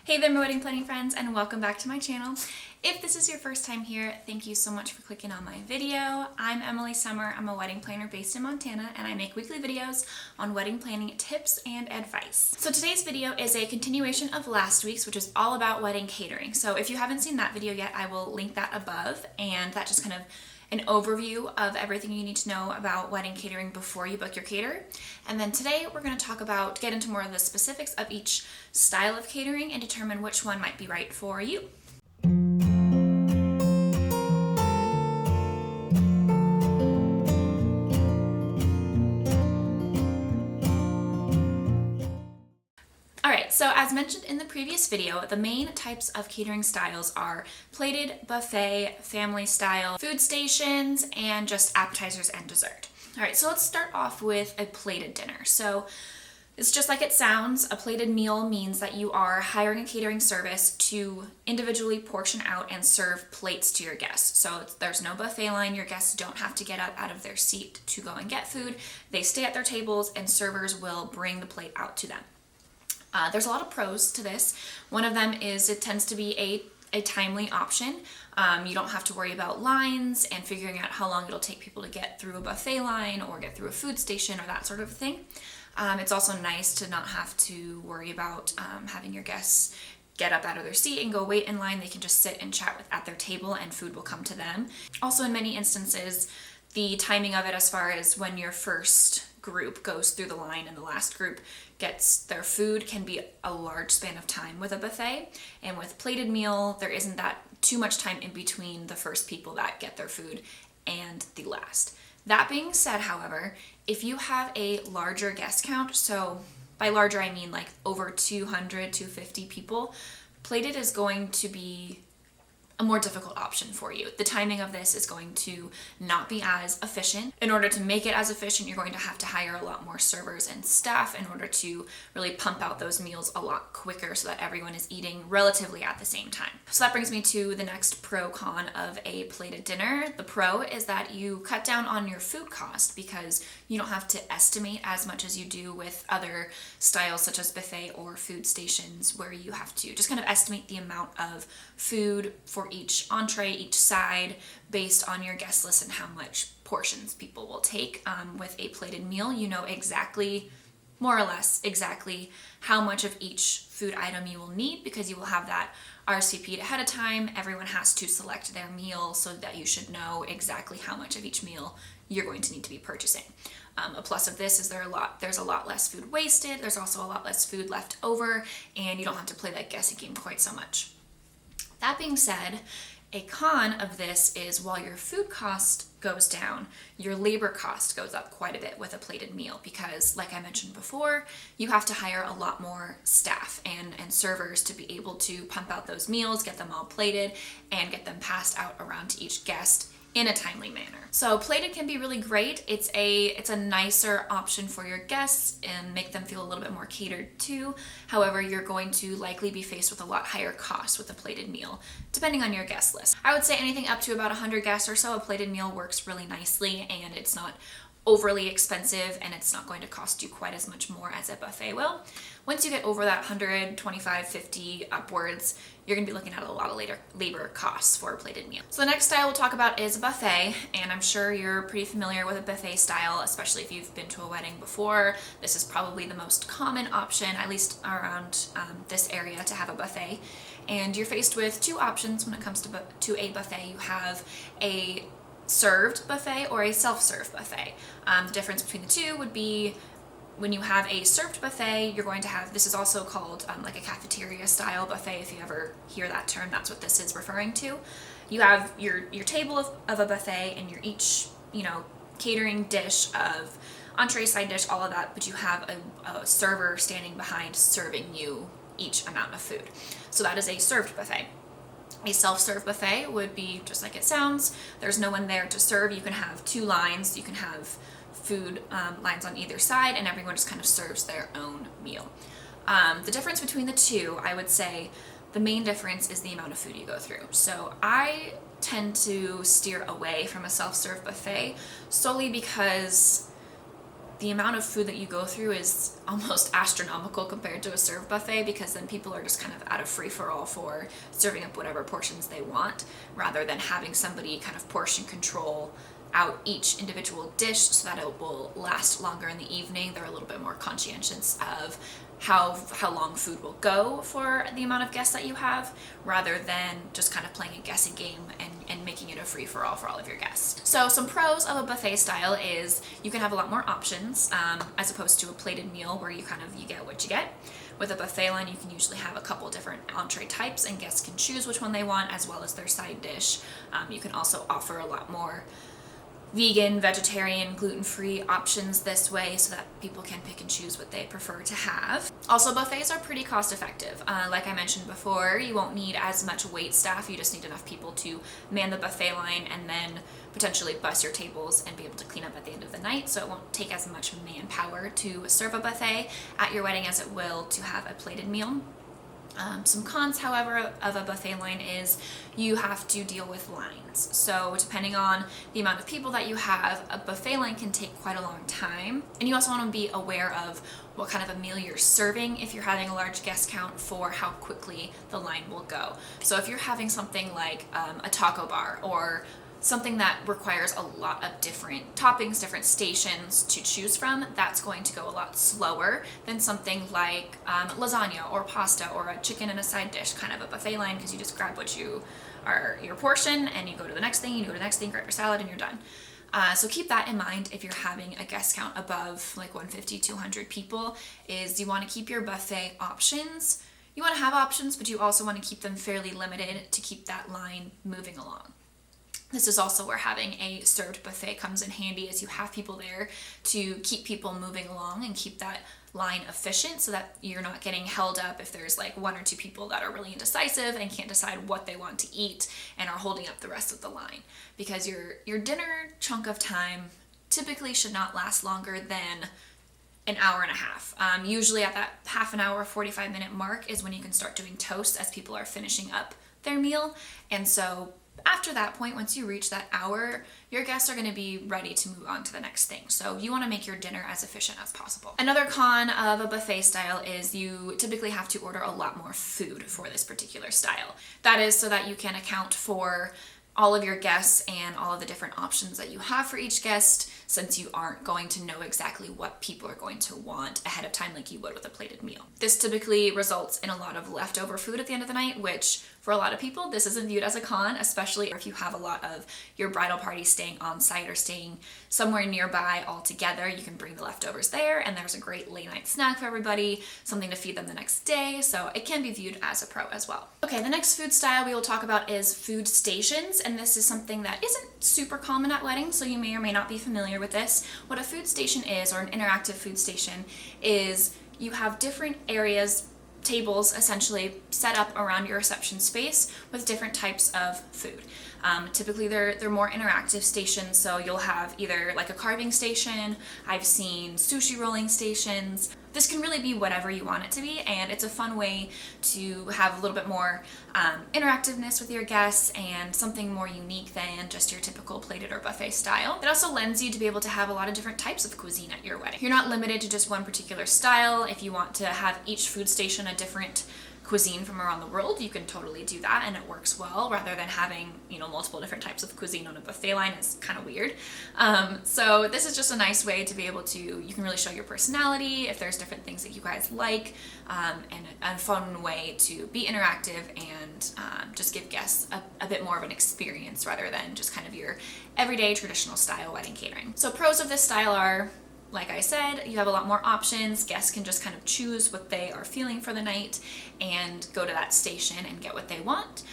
Hey there, my wedding planning friends, and welcome back to my channel. If this is your first time here, thank you so much for clicking on my video. I'm Emily Summer. I'm a wedding planner based in Montana, and I make weekly videos on wedding planning tips and advice. So today's video is a continuation of last week's, which is all about wedding catering. So if you haven't seen that video yet, I will link that above, and that just kind of an overview of everything you need to know about wedding catering before you book your caterer. And then today we're going to get into more of the specifics of each style of catering and determine which one might be right for you. Alright, so as mentioned in the previous video, the main types of catering styles are plated, buffet, family style, food stations, and just appetizers and dessert. Alright, so let's start off with a plated dinner. So it's just like it sounds. A plated meal means that you are hiring a catering service to individually portion out and serve plates to your guests. So there's no buffet line. Your guests don't have to get up out of their seat to go and get food. They stay at their tables and servers will bring the plate out to them. There's a lot of pros to this. One of them is it tends to be a timely option. You don't have to worry about lines and figuring out how long it'll take people to get through a buffet line or get through a food station or that sort of thing. It's also nice to not have to worry about having your guests get up out of their seat and go wait in line. They can just sit and chat at their table and food will come to them. Also, in many instances, the timing of it as far as when your first group goes through the line and the last group gets their food can be a large span of time with a buffet. And with plated meal, there isn't that too much time in between the first people that get their food and the last. That being said, however, if you have a larger guest count, so by larger I mean like over 200, 250 people, plated is going to be a more difficult option for you. The timing of this is going to not be as efficient. In order to make it as efficient, you're going to have to hire a lot more servers and staff in order to really pump out those meals a lot quicker so that everyone is eating relatively at the same time. So that brings me to the next pro-con of a plated dinner. The pro is that you cut down on your food cost because you don't have to estimate as much as you do with other styles such as buffet or food stations where you have to just kind of estimate the amount of food for each entree, each side, based on your guest list and how much portions people will take. With a plated meal, you know exactly, more or less exactly, how much of each food item you will need because you will have that RSVP'd ahead of time. Everyone has to select their meal so that you should know exactly how much of each meal you're going to need to be purchasing. A plus of this is there's a lot less food wasted, there's also a lot less food left over, and you don't have to play that guessing game quite so much. That being said, a con of this is while your food cost goes down, your labor cost goes up quite a bit with a plated meal because, like I mentioned before, you have to hire a lot more staff and servers to be able to pump out those meals, get them all plated, and get them passed out around to each guest in a timely manner. So plated can be really great. It's a nicer option for your guests and make them feel a little bit more catered to. However, you're going to likely be faced with a lot higher costs with a plated meal, depending on your guest list. I would say anything up to about 100 guests or so, a plated meal works really nicely and it's not overly expensive and it's not going to cost you quite as much more as a buffet will. Once you get over that 100, 25, 50 upwards, you're going to be looking at a lot of labor costs for a plated meal. So the next style we'll talk about is a buffet, and I'm sure you're pretty familiar with a buffet style, especially if you've been to a wedding before. This is probably the most common option, at least around this area, to have a buffet. And you're faced with two options when it comes to a buffet. You have a served buffet or a self-serve buffet. The difference between the two would be when you have a served buffet, you're going to have, this is also called like a cafeteria style buffet. If you ever hear that term, that's what this is referring to. You have your table of a buffet and your each, catering dish of entree, side dish, all of that, but you have a server standing behind serving you each amount of food. So that is a served buffet. A self-serve buffet would be just like it sounds. There's no one there to serve. You can have two lines. You can have food lines on either side, and everyone just kind of serves their own meal. The difference between the two, I would say the main difference is the amount of food you go through. So I tend to steer away from a self-serve buffet solely because the amount of food that you go through is almost astronomical compared to a served buffet, because then people are just kind of at a free-for-all for serving up whatever portions they want, rather than having somebody kind of portion control out each individual dish so that it will last longer in the evening. They're a little bit more conscientious of how long food will go for the amount of guests that you have, rather than just kind of playing a guessing game and making it a free-for-all for all of your guests. So some pros of a buffet style is you can have a lot more options as opposed to a plated meal where you get what you get. With a buffet line, you can usually have a couple different entree types and guests can choose which one they want, as well as their side dish. You can also offer a lot more vegan, vegetarian, gluten-free options this way so that people can pick and choose what they prefer to have. Also, buffets are pretty cost effective. Like I mentioned before, you won't need as much wait staff. You just need enough people to man the buffet line and then potentially bus your tables and be able to clean up at the end of the night. So it won't take as much manpower to serve a buffet at your wedding as it will to have a plated meal. Some cons, however, of a buffet line is you have to deal with lines. So depending on the amount of people that you have, a buffet line can take quite a long time. And you also want to be aware of what kind of a meal you're serving if you're having a large guest count, for how quickly the line will go. So if you're having something like a taco bar or something that requires a lot of different toppings, different stations to choose from, that's going to go a lot slower than something like lasagna or pasta or a chicken and a side dish kind of a buffet line, because you just grab what you are, your portion, and you go to the next thing, grab your salad, and you're done. So keep that in mind if you're having a guest count above like 150, 200 people, is you want to keep your buffet options. You want to have options, but you also want to keep them fairly limited to keep that line moving along. This is also where having a served buffet comes in handy, as you have people there to keep people moving along and keep that line efficient so that you're not getting held up if there's like one or two people that are really indecisive and can't decide what they want to eat and are holding up the rest of the line. Because your dinner chunk of time typically should not last longer than an hour and a half. Usually at that half an hour, 45-minute mark is when you can start doing toast as people are finishing up their meal. And so after that point, once you reach that hour, your guests are going to be ready to move on to the next thing. So you want to make your dinner as efficient as possible. Another con of a buffet style is you typically have to order a lot more food for this particular style. That is so that you can account for all of your guests and all of the different options that you have for each guest, since you aren't going to know exactly what people are going to want ahead of time like you would with a plated meal. This typically results in a lot of leftover food at the end of the night, which for a lot of people, this isn't viewed as a con, especially if you have a lot of your bridal party staying on site or staying somewhere nearby all together. You can bring the leftovers there, and there's a great late night snack for everybody, something to feed them the next day, so it can be viewed as a pro as well. Okay, the next food style we will talk about is food stations, and this is something that isn't super common at weddings, so you may or may not be familiar with this. What a food station is, or an interactive food station, is you have different areas, tables essentially, set up around your reception space with different types of food. Typically they're more interactive stations, so you'll have either like a carving station, I've seen sushi rolling stations. This can really be whatever you want it to be, and it's a fun way to have a little bit more interactiveness with your guests and something more unique than just your typical plated or buffet style. It also lends you to be able to have a lot of different types of cuisine at your wedding. You're not limited to just one particular style. If you want to have each food station a different cuisine from around the world, you can totally do that, and it works well, rather than having, multiple different types of cuisine on a buffet line. Is kind of weird. So this is just a nice way to be able to, you can really show your personality if there's different things that you guys like, and a fun way to be interactive and just give guests a bit more of an experience rather than just kind of your everyday traditional style wedding catering. So pros of this style are, like I said, you have a lot more options. Guests can just kind of choose what they are feeling for the night and go to that station and get what they want.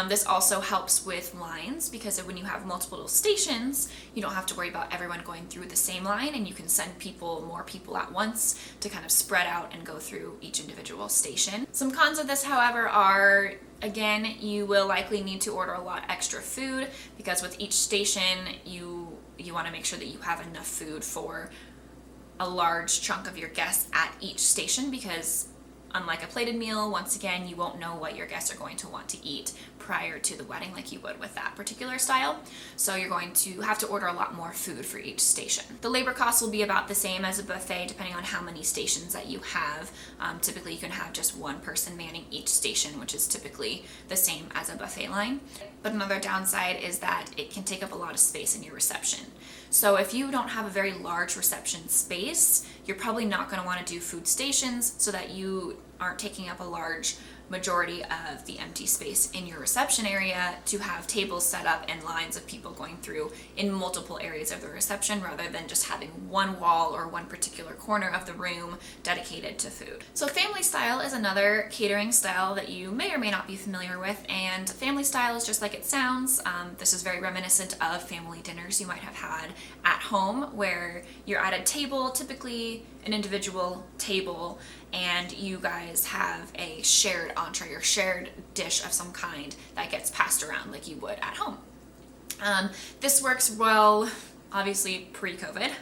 This also helps with lines, because when you have multiple stations, you don't have to worry about everyone going through the same line, and you can send more people at once to kind of spread out and go through each individual station. Some cons of this, however, are, again, you will likely need to order a lot extra food, because with each station, you want to make sure that you have enough food for a large chunk of your guests at each station, because Unlike a plated meal, once again, you won't know what your guests are going to want to eat prior to the wedding like you would with that particular style. So you're going to have to order a lot more food for each station. The labor costs will be about the same as a buffet depending on how many stations that you have. Typically you can have just one person manning each station, which is typically the same as a buffet line. But another downside is that it can take up a lot of space in your reception. So if you don't have a very large reception space, you're probably not going to want to do food stations so that you aren't taking up a large majority of the empty space in your reception area to have tables set up and lines of people going through in multiple areas of the reception rather than just having one wall or one particular corner of the room dedicated to food. So family style is another catering style that you may or may not be familiar with, and family style is just like it sounds. This is very reminiscent of family dinners you might have had at home where you're at a table, typically an individual table, and you guys have a shared entree or shared dish of some kind that gets passed around like you would at home. This works well, obviously pre-COVID.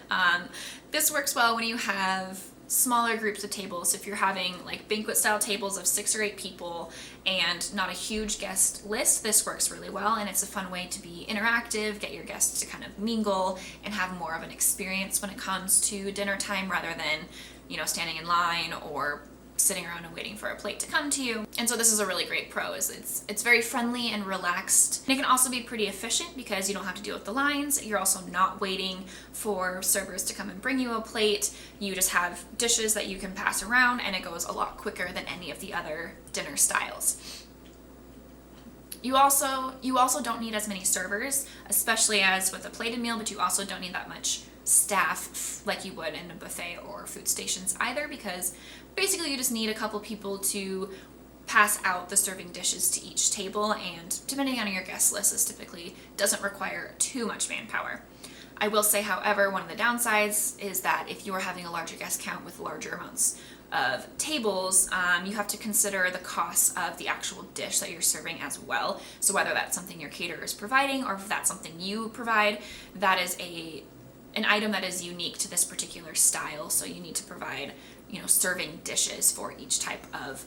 This works well when you have smaller groups of tables. If you're having like banquet style tables of 6 or 8 people and not a huge guest list, this works really well, and it's a fun way to be interactive, get your guests to kind of mingle and have more of an experience when it comes to dinner time rather than, you know, standing in line or sitting around and waiting for a plate to come to you. And so this is a really great pro, is it's very friendly and relaxed. And it can also be pretty efficient because you don't have to deal with the lines. You're also not waiting for servers to come and bring you a plate. You just have dishes that you can pass around, and it goes a lot quicker than any of the other dinner styles. You also don't need as many servers, especially as with a plated meal, but you also don't need that much staff like you would in a buffet or food stations either, because basically you just need a couple people to pass out the serving dishes to each table, and depending on your guest list, this typically doesn't require too much manpower. I will say, however, one of the downsides is that if you are having a larger guest count with larger amounts of tables, you have to consider the cost of the actual dish that you're serving as well. So whether that's something your caterer is providing or if that's something you provide, that is an item that is unique to this particular style. So you need to provide, you know, serving dishes for each type of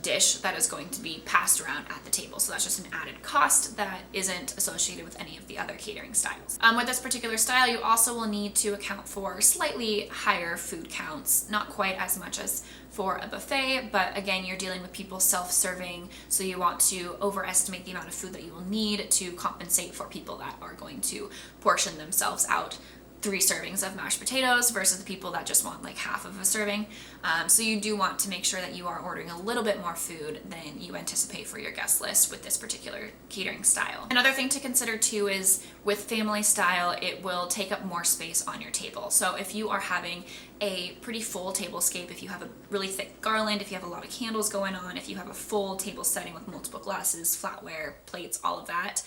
dish that is going to be passed around at the table. So that's just an added cost that isn't associated with any of the other catering styles. With this particular style, you also will need to account for slightly higher food counts, not quite as much as for a buffet, but again, you're dealing with people self-serving, so you want to overestimate the amount of food that you will need to compensate for people that are going to portion themselves out 3 servings of mashed potatoes versus the people that just want like half of a serving. So you do want to make sure that you are ordering a little bit more food than you anticipate for your guest list with this particular catering style. Another thing to consider too is with family style, it will take up more space on your table. So if you are having a pretty full tablescape, if you have a really thick garland, if you have a lot of candles going on, if you have a full table setting with multiple glasses, flatware, plates, all of that,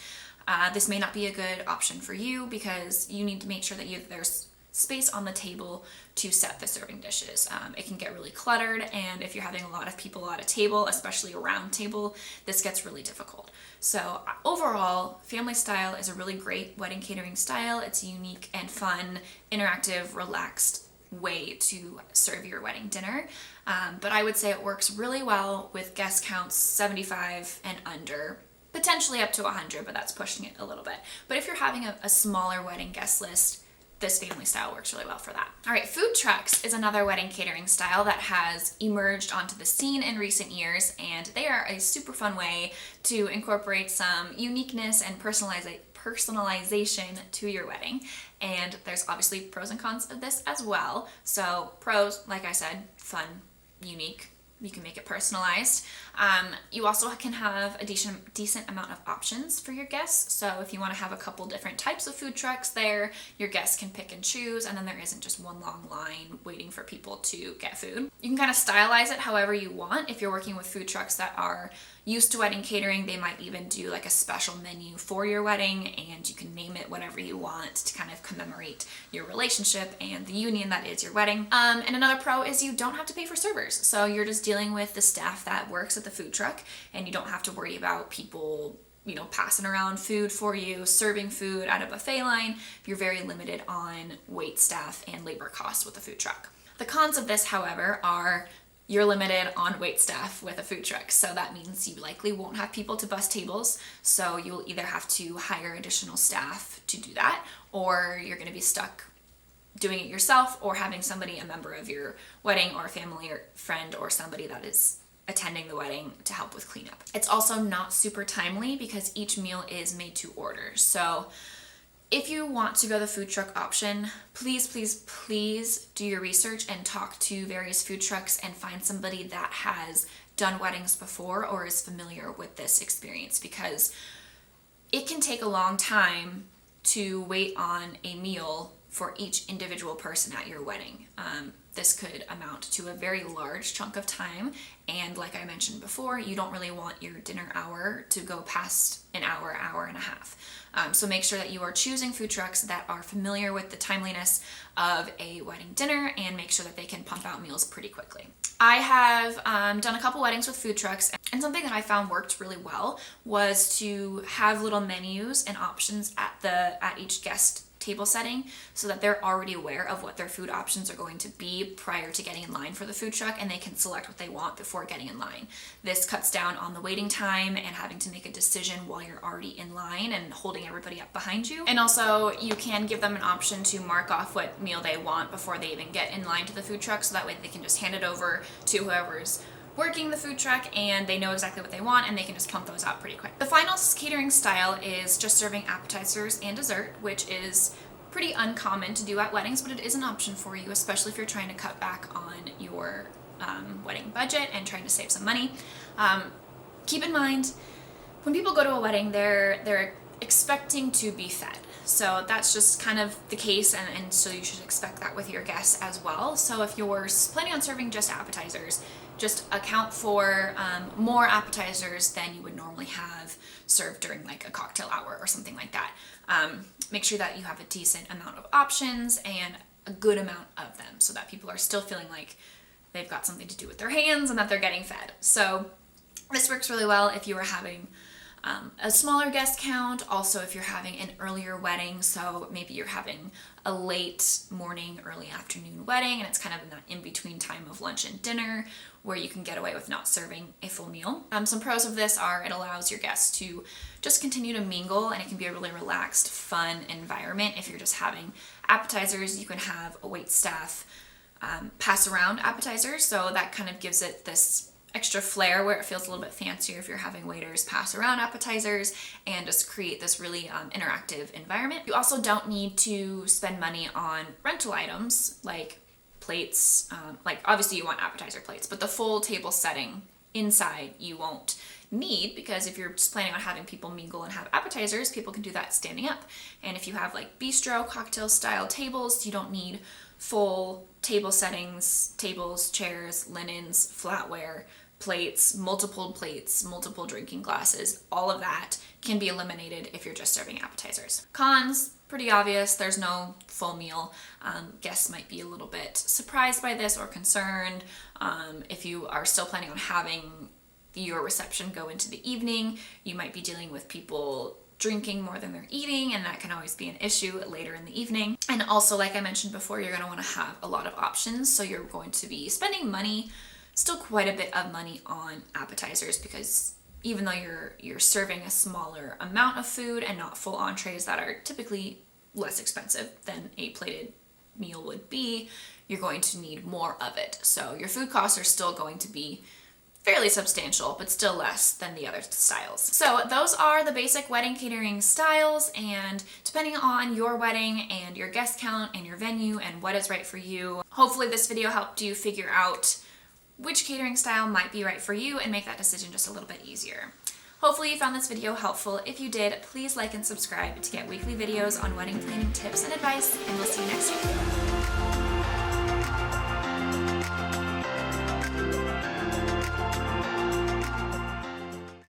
this may not be a good option for you because you need to make sure that there's space on the table to set the serving dishes. It can get really cluttered, and if you're having a lot of people at a table, especially a round table, this gets really difficult. So overall, family style is a really great wedding catering style. It's a unique and fun, interactive, relaxed way to serve your wedding dinner. But I would say it works really well with guest counts 75 and under. Potentially up to 100, but that's pushing it a little bit. But if you're having a smaller wedding guest list, this family style works really well for that. All right, food trucks is another wedding catering style that has emerged onto the scene in recent years, and they are a super fun way to incorporate some uniqueness and personalization to your wedding. And there's obviously pros and cons of this as well. So pros, like I said, fun, unique. You can make it personalized. You also can have a decent amount of options for your guests. So if you want to have a couple different types of food trucks there, your guests can pick and choose, and then there isn't just one long line waiting for people to get food. You can kind of stylize it however you want. If you're working with food trucks that are used to wedding catering, they might even do like a special menu for your wedding, and you can name it whatever you want to kind of commemorate your relationship and the union that is your wedding. And another pro is you don't have to pay for servers. So you're just dealing with the staff that works at the food truck, and you don't have to worry about people, you know, passing around food for you, serving food at a buffet line. You're very limited on wait staff and labor costs with a food truck. The cons of this, however, are you're limited on wait staff with a food truck. So that means you likely won't have people to bus tables. So you'll either have to hire additional staff to do that, or you're going to be stuck doing it yourself, or having somebody, a member of your wedding or a family or friend or somebody that is attending the wedding to help with cleanup. It's also not super timely because each meal is made to order. So if you want to go the food truck option, please, please, please do your research and talk to various food trucks and find somebody that has done weddings before or is familiar with this experience, because it can take a long time to wait on a meal for each individual person at your wedding. This could amount to a very large chunk of time, and like I mentioned before, you don't really want your dinner hour to go past an hour, hour and a half. So make sure that you are choosing food trucks that are familiar with the timeliness of a wedding dinner, and make sure that they can pump out meals pretty quickly. I have done a couple weddings with food trucks, and something that I found worked really well was to have little menus and options at each guest table setting, so that they're already aware of what their food options are going to be prior to getting in line for the food truck, and they can select what they want before getting in line. This cuts down on the waiting time and having to make a decision while you're already in line and holding everybody up behind you. And also, you can give them an option to mark off what meal they want before they even get in line to the food truck, so that way they can just hand it over to whoever's working the food truck and they know exactly what they want, and they can just pump those out pretty quick. The final catering style is just serving appetizers and dessert, which is pretty uncommon to do at weddings, but it is an option for you, especially if you're trying to cut back on your wedding budget and trying to save some money. Keep in mind, when people go to a wedding, they're expecting to be fed. So that's just kind of the case, and so you should expect that with your guests as well. So if you're planning on serving just appetizers, just account for more appetizers than you would normally have served during like a cocktail hour or something like that. Make sure that you have a decent amount of options and a good amount of them, so that people are still feeling like they've got something to do with their hands and that they're getting fed. So this works really well if you are having a smaller guest count. Also, if you're having an earlier wedding, so maybe you're having a late morning, early afternoon wedding, and it's kind of in that in-between time of lunch and dinner where you can get away with not serving a full meal. Some pros of this are it allows your guests to just continue to mingle, and it can be a really relaxed, fun environment. If you're just having appetizers, you can have a wait staff pass around appetizers, so that kind of gives it this extra flair where it feels a little bit fancier if you're having waiters pass around appetizers and just create this really interactive environment. You also don't need to spend money on rental items like plates. Like obviously you want appetizer plates, but the full table setting inside you won't need, because if you're just planning on having people mingle and have appetizers, people can do that standing up. And if you have like bistro cocktail style tables, you don't need full table settings, tables, chairs, linens, flatware, plates, multiple drinking glasses. All of that can be eliminated if you're just serving appetizers. Cons, pretty obvious. There's no full meal. Guests might be a little bit surprised by this or concerned. If you are still planning on having your reception go into the evening, you might be dealing with people drinking more than they're eating, and that can always be an issue later in the evening. And also, like I mentioned before, you're going to want to have a lot of options, so you're going to be spending money, still quite a bit of money, on appetizers, because even though you're serving a smaller amount of food and not full entrees that are typically less expensive than a plated meal would be, you're going to need more of it. So your food costs are still going to be fairly substantial, but still less than the other styles. So those are the basic wedding catering styles, and depending on your wedding and your guest count and your venue and what is right for you, hopefully this video helped you figure out which catering style might be right for you and make that decision just a little bit easier. Hopefully you found this video helpful. If you did, please like and subscribe to get weekly videos on wedding planning tips and advice, and we'll see you next week.